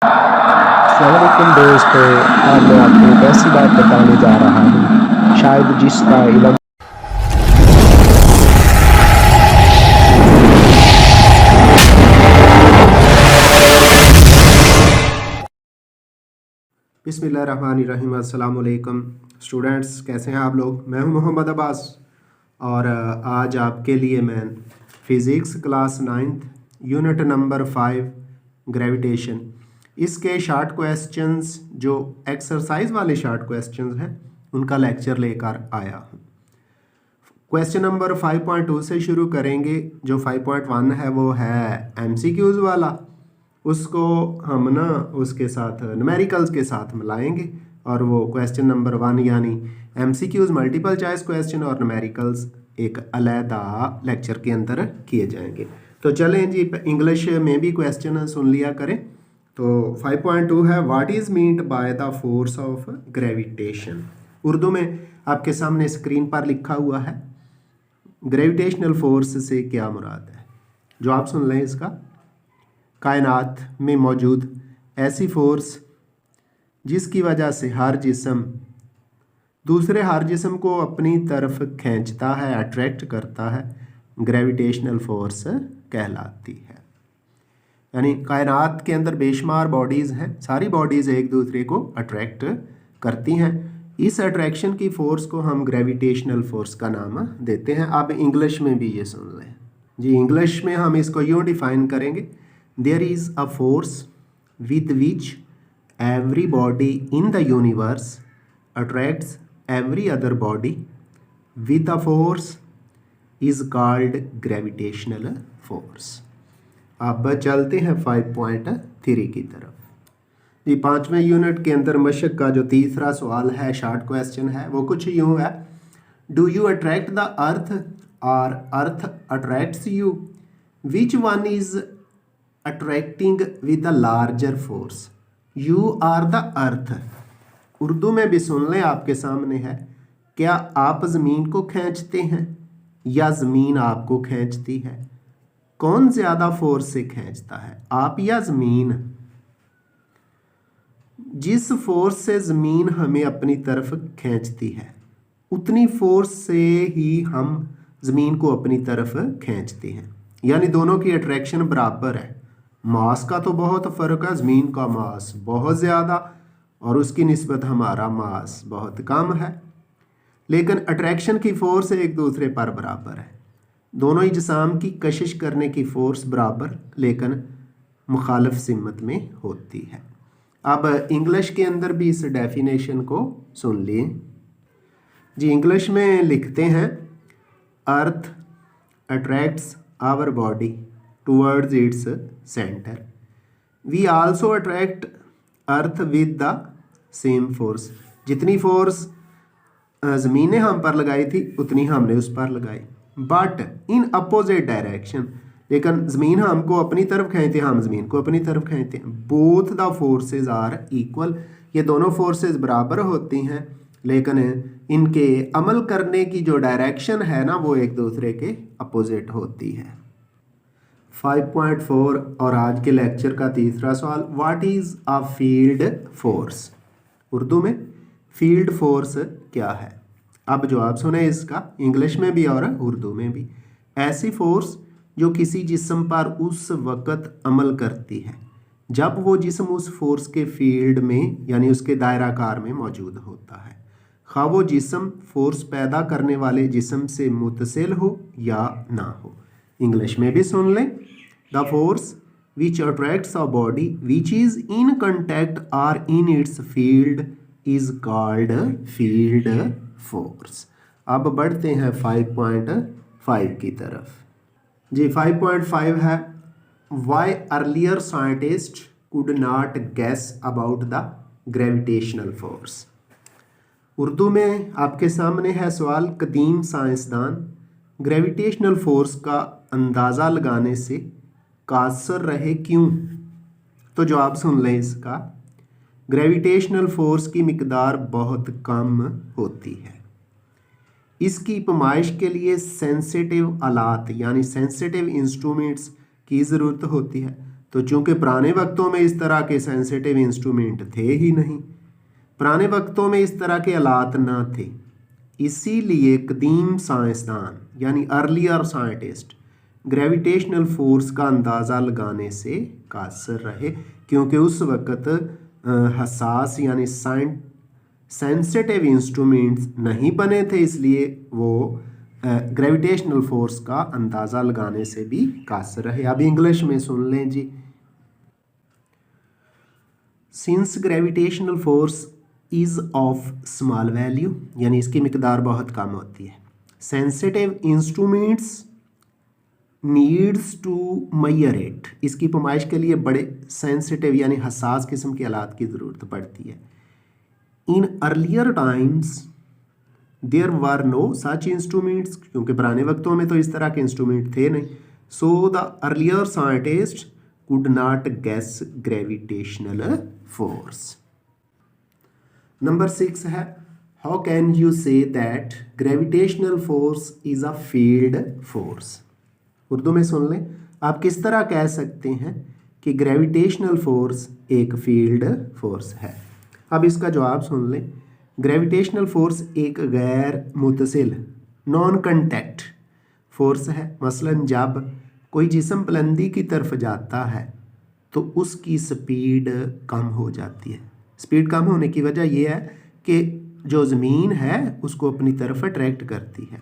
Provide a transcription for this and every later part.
अस्सलामुअलैकुम दोस्तों। आज मैं आपको एक ऐसी बात बताने जा रहा हूँ शायद जिसका इल्म बिस्मिल्लाहिर्रहमानिर्रहीम। अस्सलाम वालेकुम स्टूडेंट्स, कैसे हैं आप लोग। मैं हूं मोहम्मद अब्बास और आज आपके लिए मैं physics class 9th unit number 5 gravitation इसके शार्ट क्वेश्चंस जो एक्सरसाइज वाले शार्ट क्वेश्चंस हैं उनका लेक्चर लेकर आया हूं। क्वेश्चन नंबर 5.2 से शुरू करेंगे। जो 5.1 है वो है MCQs वाला, उसको हम ना उसके साथ न्यूमेरिकल्स के साथ मिलाएंगे और वो क्वेश्चन नंबर 1 यानी MCQs मल्टीपल चॉइस क्वेश्चन और न्यूमेरिकल्स एक अलहदा लेक्चर के अंदर किए जाएंगे। तो चलें जी, इंग्लिश में भी क्वेश्चन सुन लिया करें। तो 5.2 है, what is meant by the force of gravitation. Urdu में आपके सामने स्क्रीन पर लिखा हुआ है, ग्रेविटेशनल फोर्स से क्या मुराद है। जो आप सुन लें इसका, कायनात में मौजूद ऐसी फोर्स जिसकी वजह से हर जिस्म दूसरे हर जिस्म को अपनी तरफ खींचता है, अट्रैक्ट करता है, ग्रेविटेशनल फोर्स कहलाती है। यानी कायनात के अंदर बेशुमार बॉडीज़ हैं, सारी बॉडीज़ एक दूसरे को अट्रैक्ट करती हैं। इस अट्रैक्शन की फ़ोर्स को हम ग्रेविटेशनल फोर्स का नाम देते हैं। अब इंग्लिश में भी ये सुन लें जी। इंग्लिश में हम इसको यूँ डिफ़ाइन करेंगे, there is a force with which every body in the universe attracts every other body with a force is called gravitational force. अब चलते हैं 5.3 की तरफ। जी, 5वें यूनिट के अंदर मशक का जो तीसरा सवाल है, शार्ट क्वेश्चन है, वो कुछ यूँ है, do you attract the earth और earth attracts you, which one is attracting with the larger force, you are the earth. Urdu में भी सुन लें, आपके सामने है, क्या आप ज़मीन को खींचते हैं या ज़मीन आपको खींचती है। कौन ज़्यादा फोर्स से खींचता है, आप या ज़मीन। जिस फोर्स से ज़मीन हमें अपनी तरफ खींचती है उतनी फोर्स से ही हम ज़मीन को अपनी तरफ खींचते हैं। यानी दोनों की अट्रैक्शन बराबर है। मास का तो बहुत फ़र्क है, ज़मीन का मास बहुत ज़्यादा और उसकी निस्बत हमारा मास बहुत कम है, लेकिन अट्रैक्शन की फ़ोर्स एक दूसरे पर बराबर है। दोनों ही जिस्म की कशिश करने की फ़ोर्स बराबर लेकिन मुखालिफ सिमत में होती है। अब इंग्लिश के अंदर भी इस डेफिनेशन को सुन लें जी। इंग्लिश में लिखते हैं, earth attracts our body towards its centre, we also attract earth with the same force. जितनी फोर्स ज़मीन ने हम पर लगाई थी उतनी हमने उस पर लगाई, बट इन अपोजिट डायरेक्शन। लेकिन ज़मीन हमको अपनी तरफ खींचते, हम ज़मीन को अपनी तरफ खींचते हैं। Both the forces are equal, ये दोनों फोर्सेज बराबर होती हैं, लेकिन इनके अमल करने की जो डायरेक्शन है ना वो एक दूसरे के अपोजिट होती है। 5.4 और आज के लेक्चर का तीसरा सवाल, what is a field force. Urdu में फील्ड फोर्स क्या है। अब जवाब सुने इसका, इंग्लिश में भी और उर्दू में भी। ऐसी फोर्स जो किसी जिस्म पर उस वक़्त अमल करती है जब वो जिस्म उस फोर्स के फील्ड में यानी उसके दायराकार में मौजूद होता है, खा वो जिस्म फोर्स पैदा करने वाले जिस्म से मुतसिल हो या ना हो। इंग्लिश में भी सुन लें, the force which attracts a body which is in contact or in its field is called field force. अब बढ़ते हैं 5.5 की तरफ जी। 5.5 है, why earlier scientist could not guess about the gravitational force. Urdu में आपके सामने है सवाल, कदीम साइंसदान ग्रेविटेशनल फोर्स का अंदाज़ा लगाने से कासर रहे क्यों। तो जवाब सुन लें इसका, ग्रेविटेशनल फोर्स की मिकदार बहुत कम होती है। इसकी पैमाइश के लिए सेंसिटिव आलात यानी सेंसिटिव इंस्ट्रूमेंट्स की ज़रूरत होती है। तो चूंकि पुराने वक्तों में इस तरह के सेंसिटिव इंस्ट्रूमेंट थे ही नहीं, पुराने वक्तों में इस तरह के आलात ना थे, इसीलिए कदीम साइंसदान यानी अर्लियर साइंटिस्ट ग्रेविटेशनल फोर्स का अंदाज़ा लगाने से कासर रहे, क्योंकि उस वक़्त हसास यानी सेंसिटिव इंस्ट्रूमेंट्स नहीं बने थे, इसलिए वो ग्रेविटेशनल फोर्स का अंदाज़ा लगाने से भी कासर रहे। अब इंग्लिश में सुन लें जी। Since gravitational force is of small value, यानी इसकी मिकदार बहुत कम होती है, sensitive instruments needs to measure it, इसकी पैमाइश के लिए बड़े सेंसिटिव यानी हसास किस्म के आलात की ज़रूरत पड़ती है। In earlier times there were no such instruments, क्योंकि पुराने वक्तों में तो इस तरह के इंस्ट्रूमेंट थे नहीं, so the earlier scientist could not guess gravitational force. Number 6 है, how can you say that gravitational force is a field force. Urdu में सुन लें, आप किस तरह कह सकते हैं कि ग्रेविटेशनल फोर्स एक फील्ड फोर्स है। अब इसका जवाब सुन लें। ग्रेविटेशनल फोर्स एक गैर मुतसिल नॉन कंटैक्ट फोर्स है। मसलन जब कोई जिस्म बुलंदी की तरफ जाता है तो उसकी स्पीड कम हो जाती है। स्पीड कम होने की वजह यह है कि जो ज़मीन है उसको अपनी तरफ अट्रैक्ट करती है,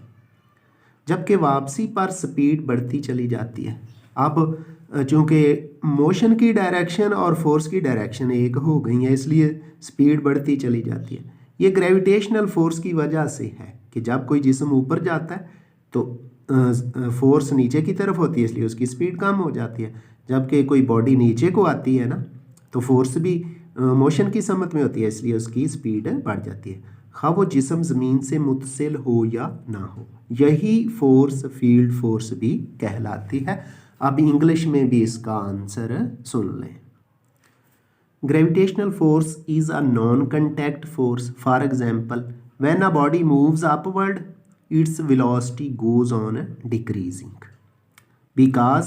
जबकि वापसी पर स्पीड बढ़ती चली जाती है। अब चूँकि मोशन की डायरेक्शन और फोर्स की डायरेक्शन एक हो गई है, इसलिए स्पीड बढ़ती चली जाती है। ये ग्रेविटेशनल फोर्स की वजह से है कि जब कोई जिस्म ऊपर जाता है तो फोर्स नीचे की तरफ होती है, इसलिए उसकी स्पीड कम हो जाती है। जबकि कोई बॉडी नीचे को आती है ना, तो फोर्स भी मोशन की समत में होती है, इसलिए उसकी स्पीड बढ़ जाती है, खा वो जिस्म ज़मीन से मुतसिल हो या ना हो। यही फोर्स फील्ड फोर्स भी कहलाती है। अब इंग्लिश में भी इसका आंसर सुन लें। Gravitational force is a non contact force. For example, when a body moves upward its velocity goes on decreasing because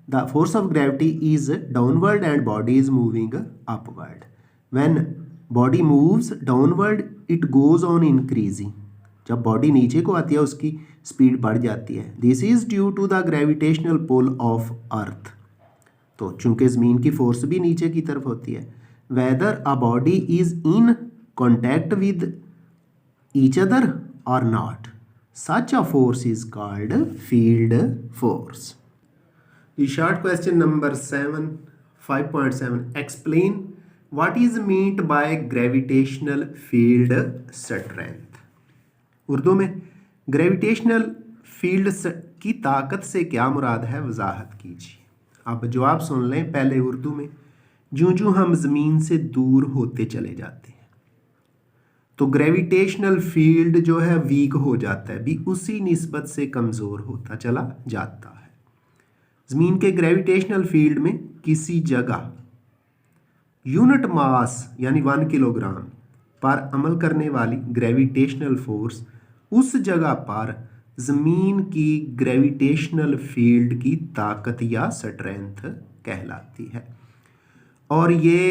the force of gravity is downward and body is moving upward. When body moves downward it goes on increasing. जब body नीचे को आती है उसकी speed बढ़ जाती है। This is due to the gravitational pull of earth. तो चूंकि ज़मीन की फोर्स भी नीचे की तरफ होती है, weather a body is in contact with each other और not, such a force is called field force. The short question number 7, 5.7, explain what is meant by gravitational field strength. Urdu में ग्रेविटेशनल फील्ड की ताकत से क्या मुराद है, वजाहत कीजिए। अब जवाब सुन लें पहले उर्दू में। जूं जूं हम ज़मीन से दूर होते चले जाते हैं तो ग्रेविटेशनल फील्ड जो है वीक हो जाता है, भी उसी निस्बत से कमज़ोर होता चला जाता है। ज़मीन के ग्रेविटेशनल फील्ड में किसी जगह यूनिट मास यानी 1 किलोग्राम पर अमल करने वाली ग्रेविटेशनल फोर्स उस जगह पर ज़मीन की ग्रेविटेशनल फील्ड की ताकत या स्ट्रेंथ कहलाती है। और ये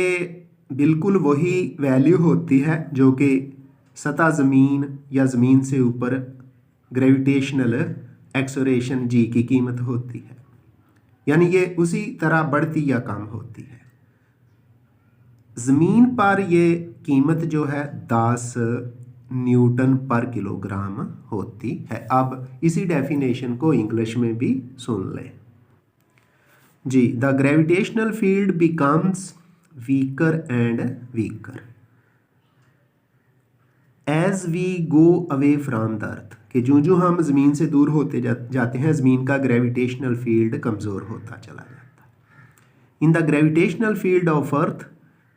बिल्कुल वही वैल्यू होती है जो कि सतह ज़मीन या ज़मीन से ऊपर ग्रेविटेशनल एक्सोरेशन जी की कीमत होती है, यानी ये उसी तरह बढ़ती या कम होती है। ज़मीन पर ये कीमत जो है 10 न्यूटन पर किलोग्राम होती है। अब इसी डेफिनेशन को इंग्लिश में भी सुन लें जी। The gravitational field becomes weaker and weaker as we go away from the earth, कि जो जो हम ज़मीन से दूर होते जाते हैं ज़मीन का ग्रेविटेशनल फील्ड कमज़ोर होता चला जाता है। In the gravitational field of earth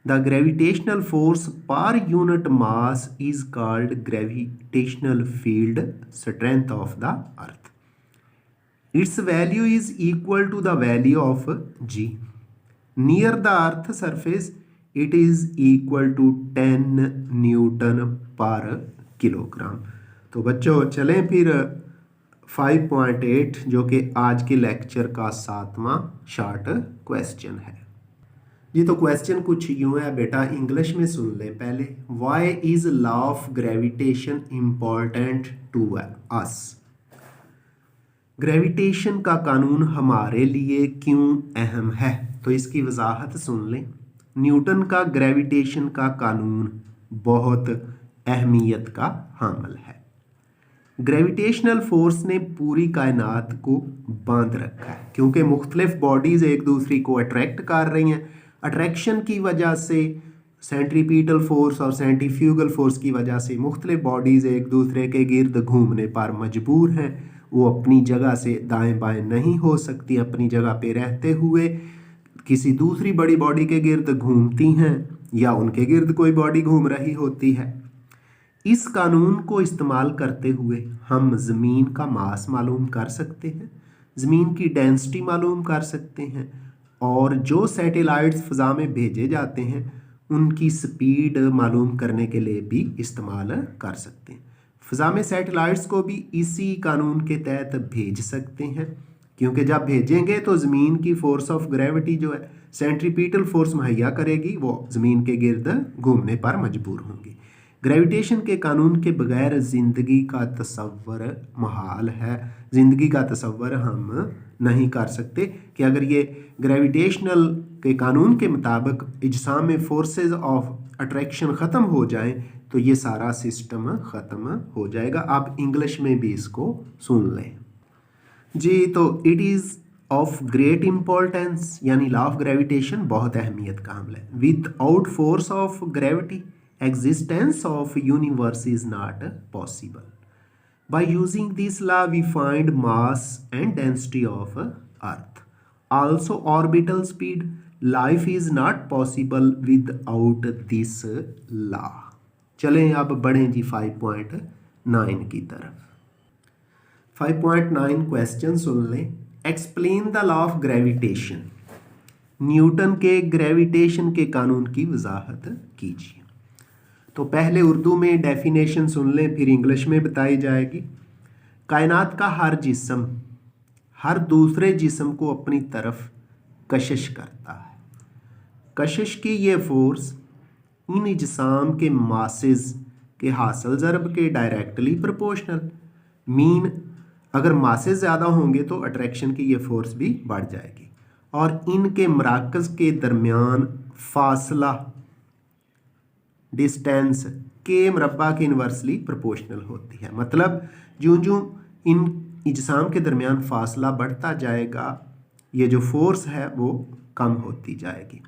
the gravitational force per unit mass is called gravitational field strength of the earth. Its value is equal to the value of g. Near the earth surface it is equal to 10 newton per kilogram. तो बच्चों चलें फिर 5.8 जो कि आज के lecture का 7वां short question है। जी तो क्वेश्चन कुछ यूं है बेटा, इंग्लिश में सुन ले पहले। Why is law of gravitation important to us. ग्रेविटेशन का कानून हमारे लिए क्यों अहम है, तो इसकी वजाहत सुन लें। न्यूटन का ग्रेविटेशन का कानून बहुत अहमियत का हामिल है। ग्रेविटेशनल फोर्स ने पूरी कायनात को बांध रखा है, क्योंकि मुख्तलिफ बॉडीज़ एक दूसरे को अट्रैक्ट कर रही हैं। अट्रैक्शन की वजह से, सेंट्रीपिटल फोर्स और सेंट्रीफ्यूगल फोर्स की वजह से मुख्तलिफ बॉडीज़ एक दूसरे के गिर्द घूमने पर मजबूर हैं। वो अपनी जगह से दाएं बाएं नहीं हो सकती, अपनी जगह पे रहते हुए किसी दूसरी बड़ी बॉडी के गिर्द घूमती हैं या उनके गिर्द कोई बॉडी घूम रही होती है। इस कानून को इस्तेमाल करते हुए हम ज़मीन का मास मालूम कर सकते हैं, ज़मीन की डेंसिटी मालूम कर सकते हैं, और जो सैटेलाइट्स फ़ज़ा में भेजे जाते हैं उनकी स्पीड मालूम करने के लिए भी इस्तेमाल कर सकते हैं। फ़ज़ा में सैटेलाइट्स को भी इसी कानून के तहत भेज सकते हैं, क्योंकि जब भेजेंगे तो ज़मीन की फोर्स ऑफ ग्रेविटी जो है सेंट्रीपिटल फोर्स मुहैया करेगी, वो ज़मीन के गिर्द घूमने पर मजबूर होंगी। ग्रेविटेशन के कानून के बगैर ज़िंदगी का तसव्वुर मुहाल है। ज़िंदगी का तसव्वुर हम नहीं कर सकते कि अगर ये ग्रेविटेशनल के कानून के मुताबिक इजसाम में फोर्सेस ऑफ अट्रैक्शन ख़त्म हो जाएं तो ये सारा सिस्टम ख़त्म हो जाएगा। आप इंग्लिश में भी इसको सुन लें जी। तो it is of great importance, यानी लॉ ऑफ ग्रेविटेशन बहुत अहमियत का हामिल है। Without force of gravity existence of universe is not possible. By using this law we find mass and density of earth. Also orbital speed. Life is not possible without this law. चलें अब बढ़ें जी 5.9 की तरफ। 5.9 question सुन लें। Explain the law of gravitation. Newton के gravitation के कानून की वजाहत कीजिए। तो पहले उर्दू में डेफिनेशन सुन लें, फिर इंग्लिश में बताई जाएगी। कायनात का हर जिस्म हर दूसरे जिस्म को अपनी तरफ कशिश करता है। कशिश की ये फोर्स इन इजसाम के मासेस के हासिल ज़रब के डायरेक्टली प्रोपोर्शनल। मीन अगर मासेस ज़्यादा होंगे तो अट्रैक्शन की ये फोर्स भी बढ़ जाएगी, और इनके मराकज़ के दरमियान फासला डिस्टेंस के मरबा के इन्वर्सली प्रोपोर्शनल होती है। मतलब जो जो इन इजसाम के दरमियान फासला बढ़ता जाएगा, ये जो फोर्स है वो कम होती जाएगी।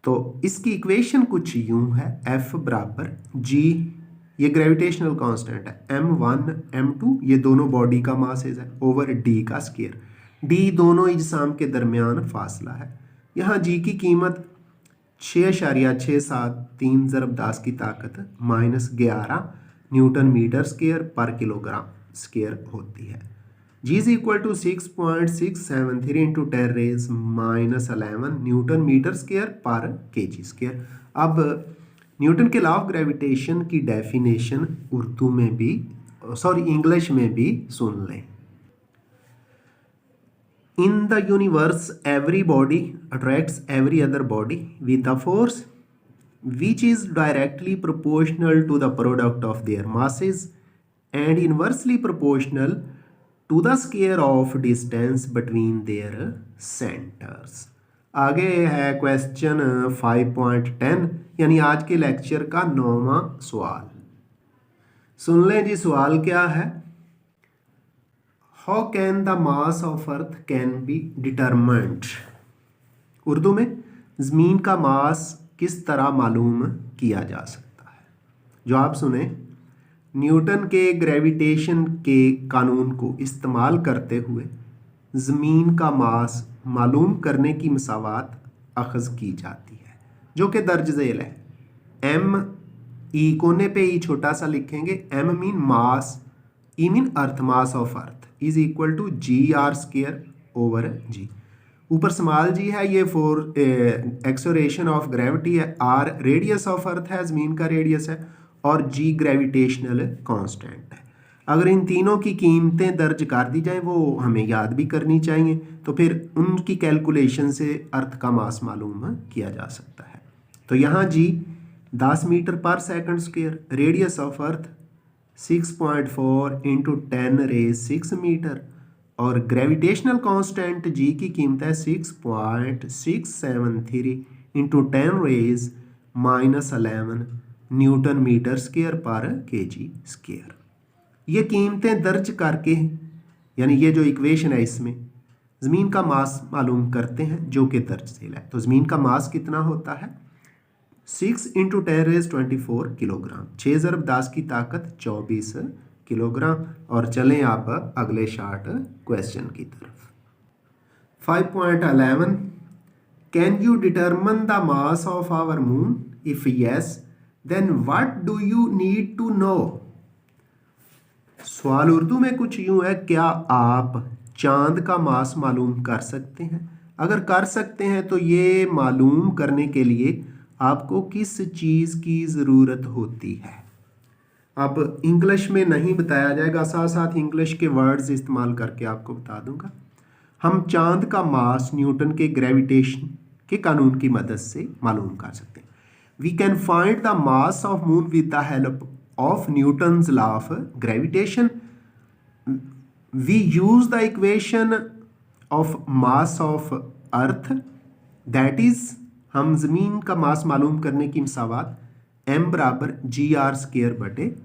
तो इसकी इक्वेशन कुछ यूं है, F बराबर G, ये ग्रेविटेशनल कांस्टेंट है, M1 M2 ये दोनों बॉडी का मासेस है, ओवर D का स्क्वायर। D दोनों इजसाम के दरमियान फासला है। यहाँ G की कीमत 6.673 ज़रब 10 की ताकत -11 newton metre square per kilogram square होती है। G is equal to 6.673 into 10 raise -11 newton metre square per kg square. अब न्यूटन के लॉ ऑफ ग्रेविटेशन की डेफिनेशन उर्दू में भी इंग्लिश में भी सुन लें। In the universe, every body attracts every other body with a force which is directly proportional to the product of their masses and inversely proportional to the square of distance between their centers. आगे है question 5.10, यानी आज के lecture का 9वां सवाल। सुन लें जी, सवाल क्या है। How can the mass of earth can be determined? Urdu में ज़मीन का मास किस तरह मालूम किया जा सकता है। जवाब सुने। न्यूटन के ग्रेविटेशन के कानून को इस्तेमाल करते हुए ज़मीन का मास मालूम करने की मसावत अखज़ की जाती है, जो कि दर्ज झेल है। M E कोने पे E छोटा सा लिखेंगे। M mean mass, E mean earth mass of earth is equal to GR square over G। ऊपर स्मॉल g है, ये फॉर एक्सोरेशन ऑफ ग्रेविटी है। R रेडियस ऑफ अर्थ है, ज़मीन का रेडियस है, और G ग्रेविटेशनल कांस्टेंट है। अगर इन तीनों की कीमतें दर्ज कर दी जाए, वो हमें याद भी करनी चाहिए, तो फिर उनकी कैलकुलेशन से अर्थ का मास मालूम किया जा सकता है। तो यहाँ g 10 metre per second square, radius of earth 6.4 into 10⁻6 metre, और ग्रेविटेशनल कांस्टेंट जी की कीमत है 6.673 into 10⁻⁻11 newton metre square per kg square. ये कीमतें दर्ज करके, यानी ये जो इक्वेशन है इसमें ज़मीन का मास मालूम करते हैं जो कि दर्ज झेल है। तो ज़मीन का मास कितना होता है? 6 इंटू 10⁻24 किलोग्राम, 6 ज़रब 10 की ताकत 24 किलोग्राम। और चलें आप अगले शार्ट क्वेश्चन की तरफ। 5.11 can you determine the mass of our moon? If yes then what do you need to know? सवाल उर्दू में कुछ यूं है, क्या आप चांद का मास मालूम कर सकते हैं? अगर कर सकते हैं तो ये मालूम करने के लिए आपको किस चीज़ की ज़रूरत होती है? अब इंग्लिश में नहीं बताया जाएगा, साथ साथ इंग्लिश के वर्ड्स इस्तेमाल करके आपको बता दूंगा। हम चांद का मास न्यूटन के ग्रेविटेशन के कानून की मदद से मालूम कर सकते हैं। We can find the mass of moon with the help of Newton's law of gravitation. We use the equation of mass of earth, that is हम ज़मीन का मास मालूम करने की मसावत m बराबर GR² बटे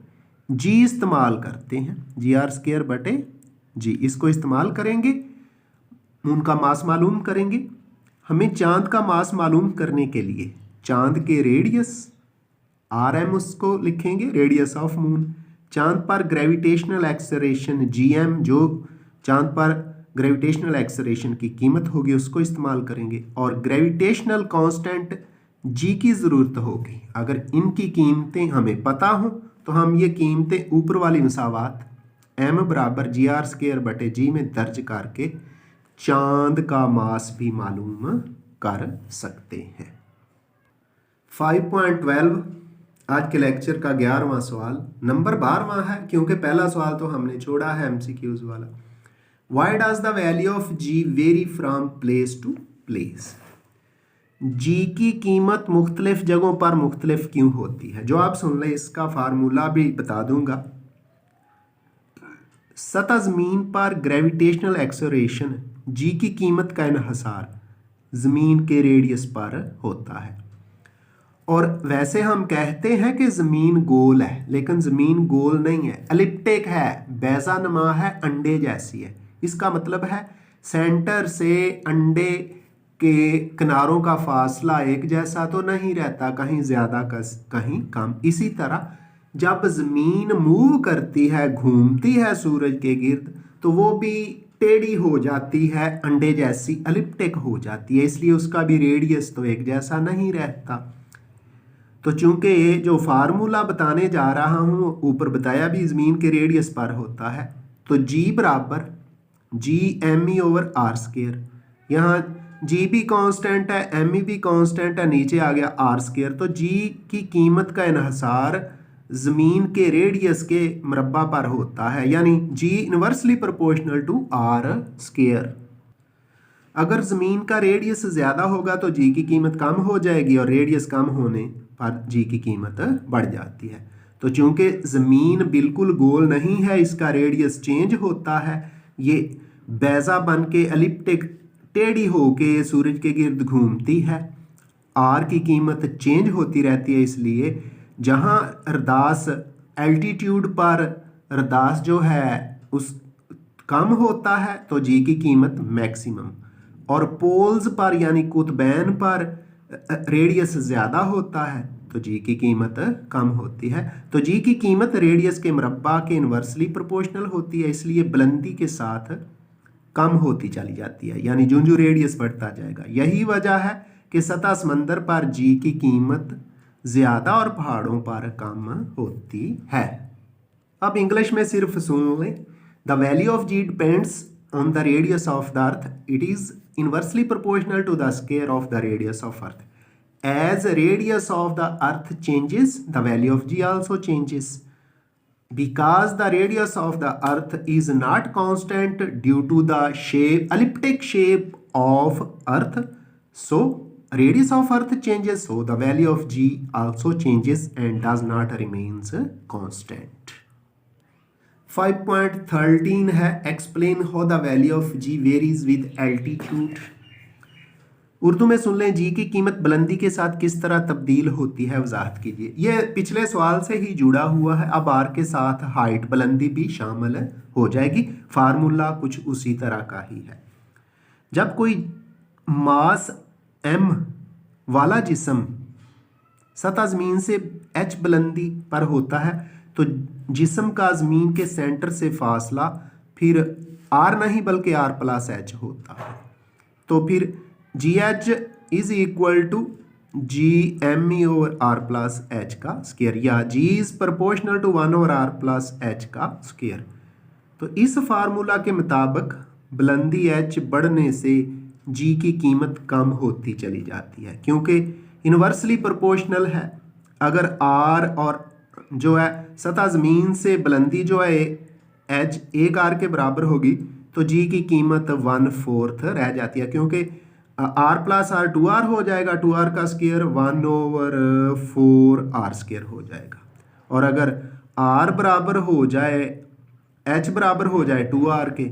g इस्तेमाल करते हैं। GR² बटे g इसको इस्तेमाल करेंगे, मून का मास मालूम करेंगे। हमें चांद का मास मालूम करने के लिए चांद के रेडियस RM उसको लिखेंगे, रेडियस ऑफ मून। चांद पर ग्रेविटेशनल एक्सेलरेशन GM, जो चांद पर ग्रेविटेशनल एक्सेलरेशन की कीमत होगी, उसको इस्तेमाल करेंगे। और ग्रेविटेशनल कांस्टेंट G की ज़रूरत होगी। अगर इनकी कीमतें हमें पता हो तो हम ये कीमतें ऊपर वाली मसावत m बराबर GR² बटे g में दर्ज करके चांद का मास भी मालूम कर सकते हैं। 5.12 आज के लेक्चर का 11वां सवाल, नंबर 12वां है क्योंकि पहला सवाल तो हमने छोड़ा है MCQs वाला। Why does the value of ji very from place to place? जी की कीमत मुख्तलिफ जगहों पर मुख्तलिफ क्यों होती है? जो आप सुन लें, इसका फार्मूला भी बता दूंगा। सतह ज़मीन पर ग्रेविटेशनल एक्सेलरेशन जी की कीमत का इन्हिसार ज़मीन के रेडियस पर होता है। और वैसे हम कहते हैं कि ज़मीन गोल है, लेकिन ज़मीन गोल नहीं है, एलिप्टिक है, बैजा नुमा है, अंडे जैसी है। इसका मतलब है सेंटर से अंडे के किनारों का फासला एक जैसा तो नहीं रहता, कहीं ज़्यादा कहीं कम। इसी तरह जब ज़मीन मूव करती है, घूमती है सूरज के गिर्द, तो वो भी टेढ़ी हो जाती है, अंडे जैसी एलिप्टिक हो जाती है, इसलिए उसका भी रेडियस तो एक जैसा नहीं रहता। तो चूंकि ये जो फार्मूला बताने जा रहा हूँ ऊपर बताया भी ज़मीन के रेडियस पर होता है, तो G बराबर GME/r²। यहाँ G भी कांस्टेंट है, ME भी कांस्टेंट है, नीचे आ गया r²। तो G की कीमत का इन्हिसार ज़मीन के रेडियस के मरबा पर होता है, यानी G inversely proportional to r²। अगर ज़मीन का रेडियस ज़्यादा होगा तो G की कीमत कम हो जाएगी, और रेडियस कम होने पर G की कीमत बढ़ जाती है। तो चूंकि ज़मीन बिल्कुल गोल नहीं है, इसका रेडियस चेंज होता है, ये बैजा बन के एलिप्टिक टेढ़ी होके सूरज के गिर्द घूमती है, R की कीमत चेंज होती रहती है। इसलिए जहाँ अरदास एल्टीट्यूड पर अरदास जो है उस कम होता है तो G की कीमत मैक्सिमम, और पोल्स पर यानी कुतबैन पर रेडियस ज़्यादा होता है तो G की कीमत कम होती है। तो G की कीमत रेडियस के मरबा के इन्वर्सली प्रोपोर्शनल होती है, इसलिए बुलंदी के साथ कम होती चली जाती है, यानी जो रेडियस बढ़ता जाएगा। यही वजह है कि सतह समंदर पर G की कीमत ज़्यादा और पहाड़ों पर कम होती है। अब इंग्लिश में सिर्फ सुन लें, the value of G depends on the radius of the earth. It is inversely proportional to the square of the radius of earth. As radius of the earth changes, the value of G also changes. because the radius of the earth is not constant due to the elliptic shape of earth, so radius of earth changes, so the value of g also changes and does not remains constant. 5.13 है explain how the value of g varies with altitude. Urdu में सुन लें, जी की कीमत बुलंदी के साथ किस तरह तब्दील होती है, वजाहत कीजिए। यह पिछले सवाल से ही जुड़ा हुआ है, अब आर के साथ हाइट बुलंदी भी शामिल हो जाएगी। फार्मूला कुछ उसी तरह का ही है। जब कोई मास m वाला जिस्म सतह ज़मीन से h बुलंदी पर होता है तो जिस्म का ज़मीन के सेंटर से फासला फिर r नहीं बल्कि r प्लस h होता है। तो फिर g h is equal to G M e over r plus h का स्क्वायर, या g is proportional to 1 over r plus h का स्क्वायर। तो इस फार्मूला के मुताबिक बुलंदी एच बढ़ने से जी की कीमत कम होती चली जाती है, क्योंकि इन्वर्सली प्रोपोर्शनल है। अगर आर और जो है सतह ज़मीन से बुलंदी जो है एच 1 आर के बराबर होगी तो जी की कीमत 1/4 रह जाती है, क्योंकि आर प्लस आर 2r हो जाएगा, 2r का स्क्वायर 1/4r स्क्वायर हो जाएगा। और अगर r बराबर हो जाए h बराबर हो जाए 2r के,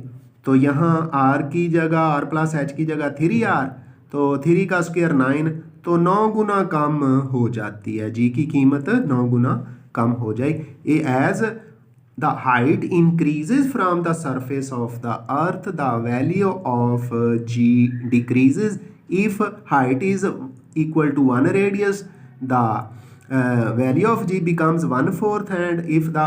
तो यहाँ r की जगह r प्लस h की जगह 3r, तो 3 का स्क्वायर 9, तो 9 गुना कम हो जाती है, जी की कीमत 9 गुना कम हो जाएगी। As the height increases from the surface of the earth, the value of g decreases. If height is equal to 1 radius, the value of g becomes 1/4, and if the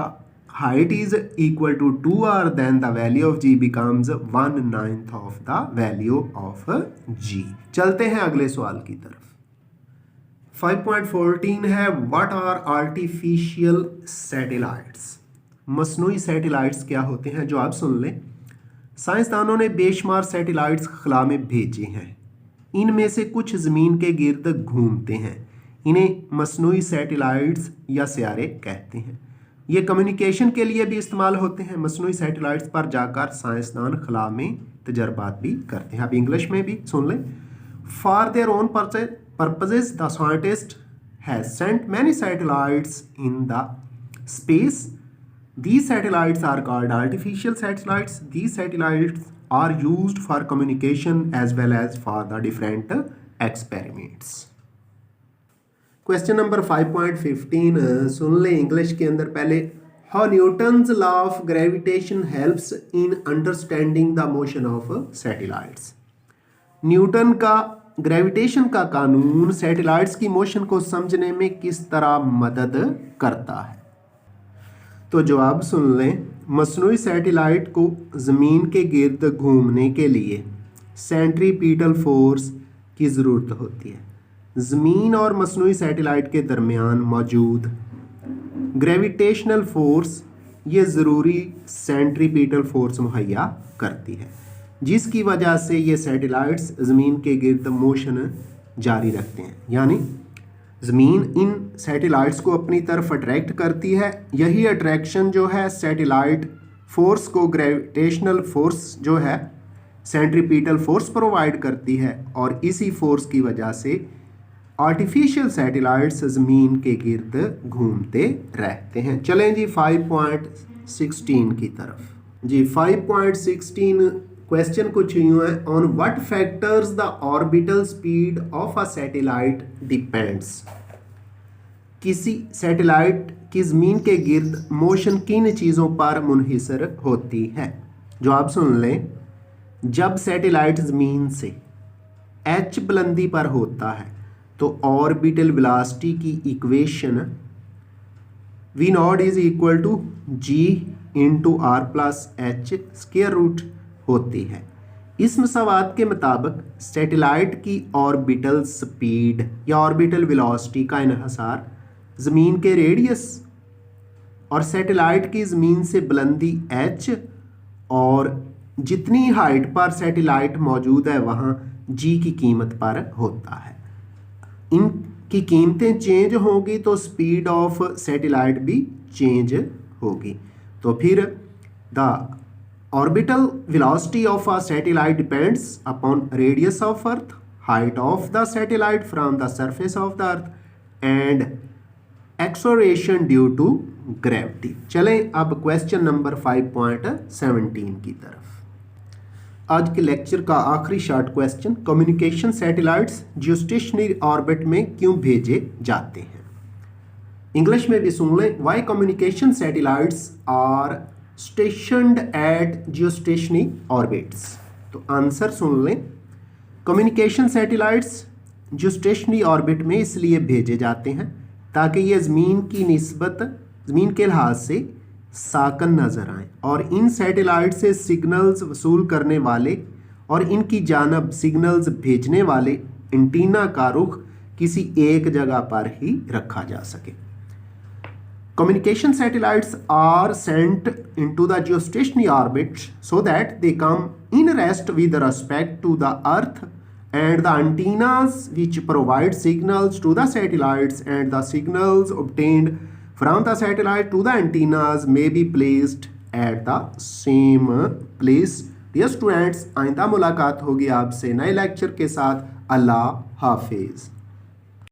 height is equal to 2r, then the value of g becomes 1/9 of the value of g. चलते हैं अगले सवाल की तरफ। 5.14 है what are artificial satellites? मसनूई satellites क्या होते हैं, जो आप सुन लें। साइंसदानों ने बेशुमार सैटेलाइट्स खला में भेजे हैं, इनमें से कुछ ज़मीन के गिर्द घूमते हैं, इन्हें मसनूई सैटेलाइट्स या सियारे कहते हैं। ये कम्युनिकेशन के लिए भी इस्तेमाल होते हैं। मसनूई सैटेलाइट्स पर जाकर साइंसदान खला में तजर्बात भी करते हैं। आप इंग्लिश में भी सुन लें। For their own purposes the scientist has sent many satellites in the space. These satellites are called artificial satellites. These satellites are used for communication as well as for the different experiments. Question number 5.15 सुन लें English के अंदर पहले। How Newton's law of gravitation helps in understanding the motion of satellites. Newton का gravitation का कानून satellites की motion को समझने में किस तरह मदद करता है। तो जवाब सुन लें। मसनूई सैटेलाइट को ज़मीन के गिर्द घूमने के लिए सेंट्रीपिटल फोर्स की ज़रूरत होती है। ज़मीन और मसनूई सैटेलाइट के दरमियान मौजूद ग्रेविटेशनल फोर्स ये ज़रूरी सेंट्रीपिटल फोर्स मुहैया करती है, जिसकी वजह से ये सैटेलाइट्स ज़मीन के गिर्द मोशन जारी रखते हैं, यानी ज़मीन इन सैटेलाइट्स को अपनी तरफ अट्रैक्ट करती है। यही अट्रैक्शन जो है सैटेलाइट फोर्स को ग्रेविटेशनल फोर्स जो है सेंट्रीपिटल फोर्स प्रोवाइड करती है, और इसी फोर्स की वजह से आर्टिफिशियल सैटेलाइट्स ज़मीन के गिर्द घूमते रहते हैं। चलें जी 5.16 की तरफ। जी 5.16 क्वेश्चन कुछ यूँ है। On what factors the orbital speed of a satellite depends. किसी सैटेलाइट की ज़मीन के गिर्द मोशन किन चीज़ों पर मुनहिसर होती है। जवाब सुन लें। जब सैटेलाइट ज़मीन से h बुलंदी पर होता है तो ऑर्बिटल वेलोसिटी की equation v0 is equal to g into R plus H square root होती है। इस मसवात के मुताबिक सैटेलाइट की ऑर्बिटल स्पीड या ऑर्बिटल वेलोसिटी का इन्हिसार ज़मीन के रेडियस और सैटेलाइट की ज़मीन से बुलंदी h और जितनी हाइट पर सैटेलाइट मौजूद है वहाँ g की कीमत पर होता है। इनकी कीमतें चेंज होंगी तो स्पीड ऑफ सैटेलाइट भी चेंज होगी। तो फिर the orbital velocity of a satellite depends upon radius of earth, height of the satellite from the surface of the earth and acceleration due to gravity. चलें अब question number 5.17 की तरफ। आज के लेक्चर का आखिरी short question, communication satellites geostationary orbit में क्यों भेजे जाते हैं। इंग्लिश में भी सुन लें, why communication satellites are stationed at geostationary orbits. तो आंसर सुन लें, कम्युनिकेशन सैटेलाइट्स जियोस्टेशनरी ऑर्बिट में इसलिए भेजे जाते हैं ताकि ये ज़मीन की निस्बत, ज़मीन के लिहाज से साकन नज़र आएँ और इन सैटेलाइट से सिग्नल्स वसूल करने वाले और इनकी जानब सिग्नल्स भेजने वाले एंटीना का रुख किसी एक जगह पर ही रखा जा सके। Communication satellites are sent into the geostationary orbit so that they come in rest with respect to the Earth, and the antennas which provide signals to the satellites and the signals obtained from the satellite to the antennas may be placed at the same place. Dear students, आइंदा मुलाकात होगी आपसे नए lecture के साथ। अल्लाह हाफिज़।